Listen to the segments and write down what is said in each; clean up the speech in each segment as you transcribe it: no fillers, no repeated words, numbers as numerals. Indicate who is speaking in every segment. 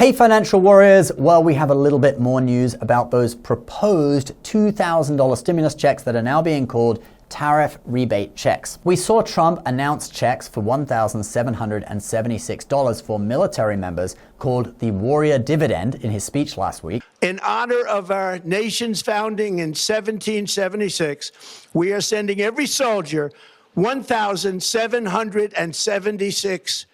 Speaker 1: Hey financial warriors, well, we have a little bit more news about those proposed $2,000 stimulus checks that are now being called tariff rebate checks. We saw Trump announce checks for $1,776 for military members called the Warrior Dividend in his speech last week.
Speaker 2: In honor of our nation's founding in 1776, we are sending every soldier $1,776.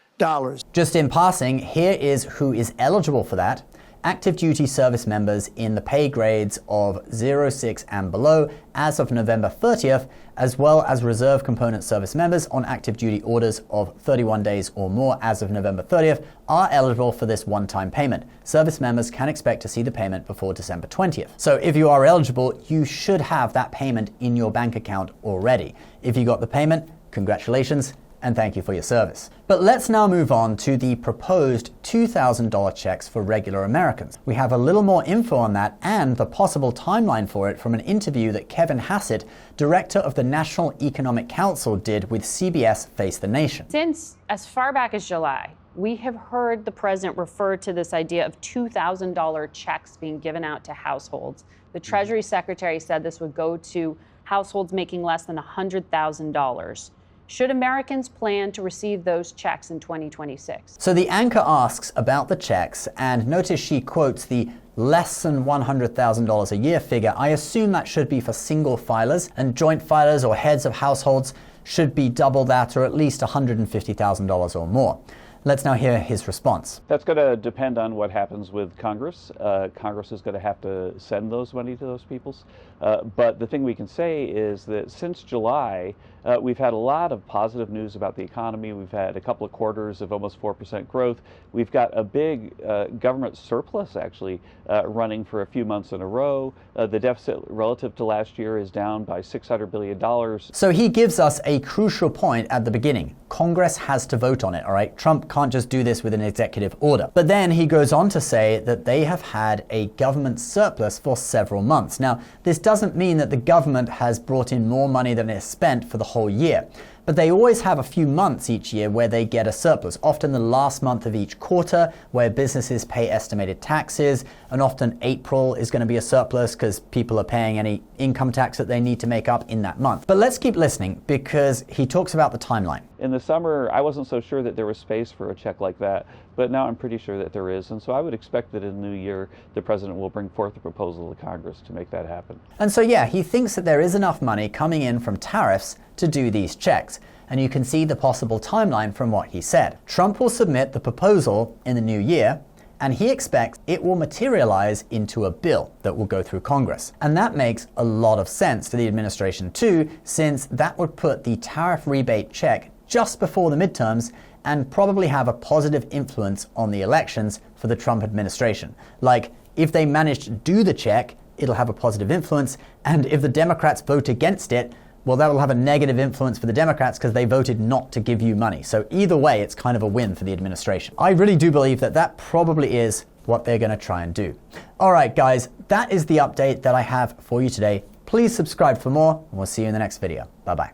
Speaker 1: Just in passing, here is who is eligible for that. Active duty service members in the pay grades of 06 and below as of November 30th, as well as reserve component service members on active duty orders of 31 days or more as of November 30th are eligible for this one-time payment. Service members can expect to see the payment before December 20th. So if you are eligible, you should have that payment in your bank account already. If you got the payment, congratulations, and thank you for your service. But let's now move on to the proposed $2,000 checks for regular Americans. We have a little more info on that and the possible timeline for it from an interview that Kevin Hassett, director of the National Economic Council, did with CBS Face the Nation.
Speaker 3: Since as far back as July, we have heard the president refer to this idea of $2,000 checks being given out to households. The Treasury Secretary said this would go to households making less than $100,000. Should Americans plan to receive those checks in 2026?
Speaker 1: So the anchor asks about the checks, and notice she quotes the less than $100,000 a year figure. I assume that should be for single filers, and joint filers or heads of households should be double that or at least $150,000 or more. Let's now hear his response.
Speaker 4: That's going to depend on what happens with Congress. Congress is going to have to send those money to those peoples. But the thing we can say is that since July, we've had a lot of positive news about the economy. We've had a couple of quarters of almost 4% growth. We've got a big government surplus actually running for a few months in a row. The deficit relative to last year is down by $600 billion.
Speaker 1: So he gives us a crucial point at the beginning. Congress has to vote on it, all right? Trump can't just do this with an executive order. But then he goes on to say that they have had a government surplus for several months. Now, this doesn't mean that the government has brought in more money than it has spent for the whole year. But they always have a few months each year where they get a surplus, often the last month of each quarter where businesses pay estimated taxes, and often April is going to be a surplus because people are paying any income tax that they need to make up in that month. But let's keep listening because he talks about the timeline.
Speaker 4: In the summer, I wasn't so sure that there was space for a check like that, but now I'm pretty sure that there is. And so I would expect that in the new year, the president will bring forth a proposal to Congress to make that happen.
Speaker 1: And so, yeah, he thinks that there is enough money coming in from tariffs to do these checks. And you can see the possible timeline from what he said. Trump will submit the proposal in the new year, and he expects it will materialize into a bill that will go through Congress. And that makes a lot of sense to the administration too, since that would put the tariff rebate check just before the midterms and probably have a positive influence on the elections for the Trump administration. Like, if they manage to do the check, it'll have a positive influence, and if the Democrats vote against it, well, that will have a negative influence for the Democrats because they voted not to give you money. So either way, it's kind of a win for the administration. I really do believe that that probably is what they're going to try and do. All right, guys, that is the update that I have for you today. Please subscribe for more, and we'll see you in the next video. Bye-bye.